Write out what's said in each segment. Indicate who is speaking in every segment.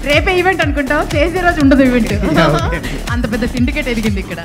Speaker 1: రేపే ఈవెంట్ అనుకుంటాం, చేసే రోజు ఉండదు ఈవెంట్. అంత పెద్ద సిండికేట్ ఎదిగింది ఇక్కడ.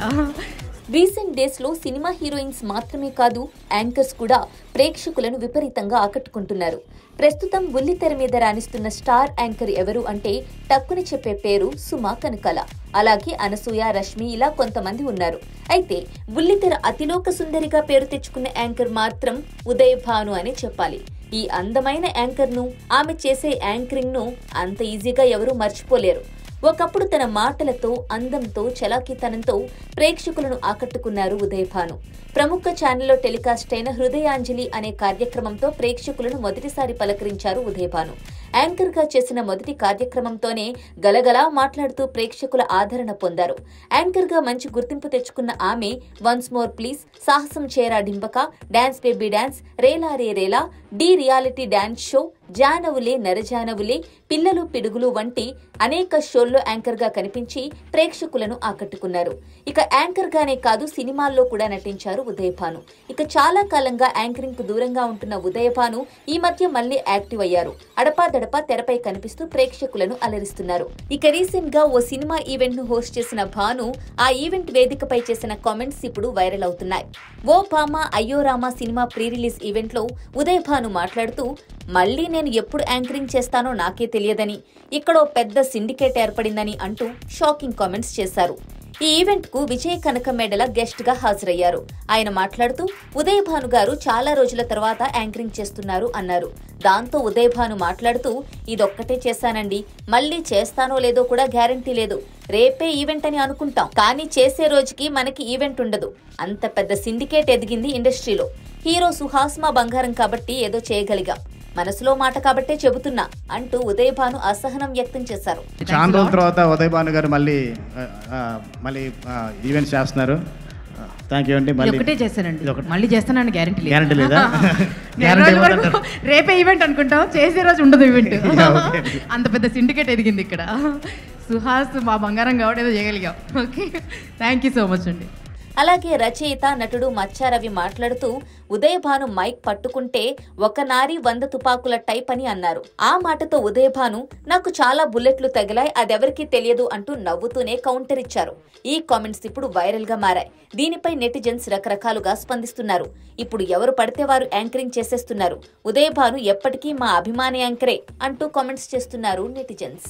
Speaker 2: రీసెంట్ డేస్ లో సినిమా హీరోయిన్స్ మాత్రమే కాదు, యాంకర్స్ కూడా ప్రేక్షకులను విపరీతంగా ఆకట్టుకుంటున్నారు. ప్రస్తుతం బుల్లితెర మీద రాణిస్తున్న స్టార్ యాంకర్ ఎవరు అంటే టక్కుని చెప్పే పేరు సుమ కనకాల. అలాగే అనసూయ, రష్మి ఇలా కొంతమంది ఉన్నారు. అయితే బుల్లితెర అతిలోక సుందరిగా పేరు తెచ్చుకున్న యాంకర్ మాత్రం ఉదయ్ భాను అని చెప్పాలి. ఈ అందమైన యాంకర్ ను, ఆమె చేసే యాంకరింగ్ ను అంత ఈజీగా ఎవరూ మర్చిపోలేరు. ఒకప్పుడు తన మాటలతో, అందంతో, చలాకీతనంతో ప్రేక్షకులను ఆకట్టుకున్నారు ఉదయ్ భాను. ప్రముఖ ఛానల్లో టెలికాస్ట్ అయిన హృదయాంజలి అనే కార్యక్రమంతో ప్రేక్షకులను మొదటిసారి పలకరించారు ఉదయ్ భాను. యాంకర్ గా చేసిన మొదటి కార్యక్రమంతోనే గలగలా మాట్లాడుతూ ప్రేక్షకుల ఆదరణ పొందారు. యాంకర్ గా మంచి గుర్తింపు తెచ్చుకున్న ఆమె వన్స్ మోర్ ప్లీజ్, సాహసం చేరా డింబక, డాన్స్ బేబీ డాన్స్, రేలా రే Rela, D reality dance show, జానవులే నరజానవులే, పిల్లలు పిడుగులు వంటి అనేక షోల్లో యాంకర్ గా కనిపించి ప్రేక్షకులను ఆకట్టుకున్నారు. ఇక యాంకర్ గానే కాదు, సినిమాల్లో కూడా నటించారు ఉదయ్ భాను. ఇక చాలా కాలంగా యాంకరింగ్ కు దూరంగా ఉంటున్న ఉదయ్ భాను ఈ మధ్య మళ్లీ యాక్టివ్ అయ్యారు. అడపాదడపా తెరపై కనిపిస్తూ ప్రేక్షకులను అలరిస్తున్నారు. ఇక రీసెంట్ గా ఓ సినిమా ఈవెంట్ ను హోస్ట్ చేసిన భాను ఆ ఈవెంట్ వేదికపై చేసిన కామెంట్స్ ఇప్పుడు వైరల్ అవుతున్నాయి. ఓ భామ అయ్యో Rama cinema pre release event లో ఉదయ్ భాను మాట్లాడుతూ, మళ్లీ నేను ఎప్పుడు యాంకరింగ్ చేస్తానో నాకే తెలియదని, ఇక్కడో పెద్ద సిండికేట్ ఏర్పడిందని అంటూ షాకింగ్ కామెంట్స్ చేశారు. ఈ ఈవెంట్ కు విజయ్ కనకమేడల గెస్ట్ గా హాజరయ్యారు. ఆయన మాట్లాడుతూ ఉదయ్ భాను గారు చాలా రోజుల తర్వాత యాంకరింగ్ చేస్తున్నారు అన్నారు. దాంతో ఉదయ్ భాను మాట్లాడుతూ, ఇదొక్కటే చేశానండి, మళ్లీ చేస్తానో లేదో కూడా గ్యారంటీ లేదు. రేపే ఈవెంట్ అని అనుకుంటాం, కానీ చేసే రోజుకి మనకి ఈవెంట్ ఉండదు. అంత పెద్ద సిండికేట్ ఎదిగింది ఇండస్ట్రీలో. హీరో సుహాస్ మా బంగారం కాబట్టి ఏదో చేయగలిగాం, మనసులో మాట కాబట్టే చెబుతున్నా అంటూ ఉదయ్ భాను అసహనం వ్యక్తం చేశారు.
Speaker 3: చాలా రోజుల తర్వాత ఉదయ్ భాను గారు మళ్ళీ ఈవెంట్స్ చేస్తున్నారు. థ్యాంక్ యూ అండి.
Speaker 1: ఒకటే చేశానండి, మళ్ళీ చేస్తానని
Speaker 3: గ్యారంటీ లేదా?
Speaker 1: రేపే ఈవెంట్ అనుకుంటాం, చేసే రోజు ఉండదు ఈవెంట్. అంత పెద్ద సిండికేట్ ఎదిగింది ఇక్కడ. సుహాస్ మా బంగారం కాబట్టి ఏదో చేయగలిగాం. Okay, thank you so much అండి.
Speaker 2: అలాగే రచయిత, నటుడు మచ్చా రవి మాట్లాడుతూ, ఉదయ్ భాను మైక్ పట్టుకుంటే ఒక నారి 100 తుపాకుల టైప్ అని అన్నారు. ఆ మాటతో ఉదయ్ భాను, నాకు చాలా బుల్లెట్లు తగిలాయి, అదెవరికీ తెలియదు అంటూ నవ్వుతూనే కౌంటర్ ఇచ్చారు. ఈ కామెంట్స్ ఇప్పుడు వైరల్ గా మారాయి. దీనిపై నెటిజన్స్ రకరకాలుగా స్పందిస్తున్నారు. ఇప్పుడు ఎవరు పడితే వారు యాంకరింగ్ చేసేస్తున్నారు. ఉదయ్ భాను ఎప్పటికీ మా అభిమాని యాంకరే అంటూ కామెంట్స్ చేస్తున్నారు నెటిజన్స్.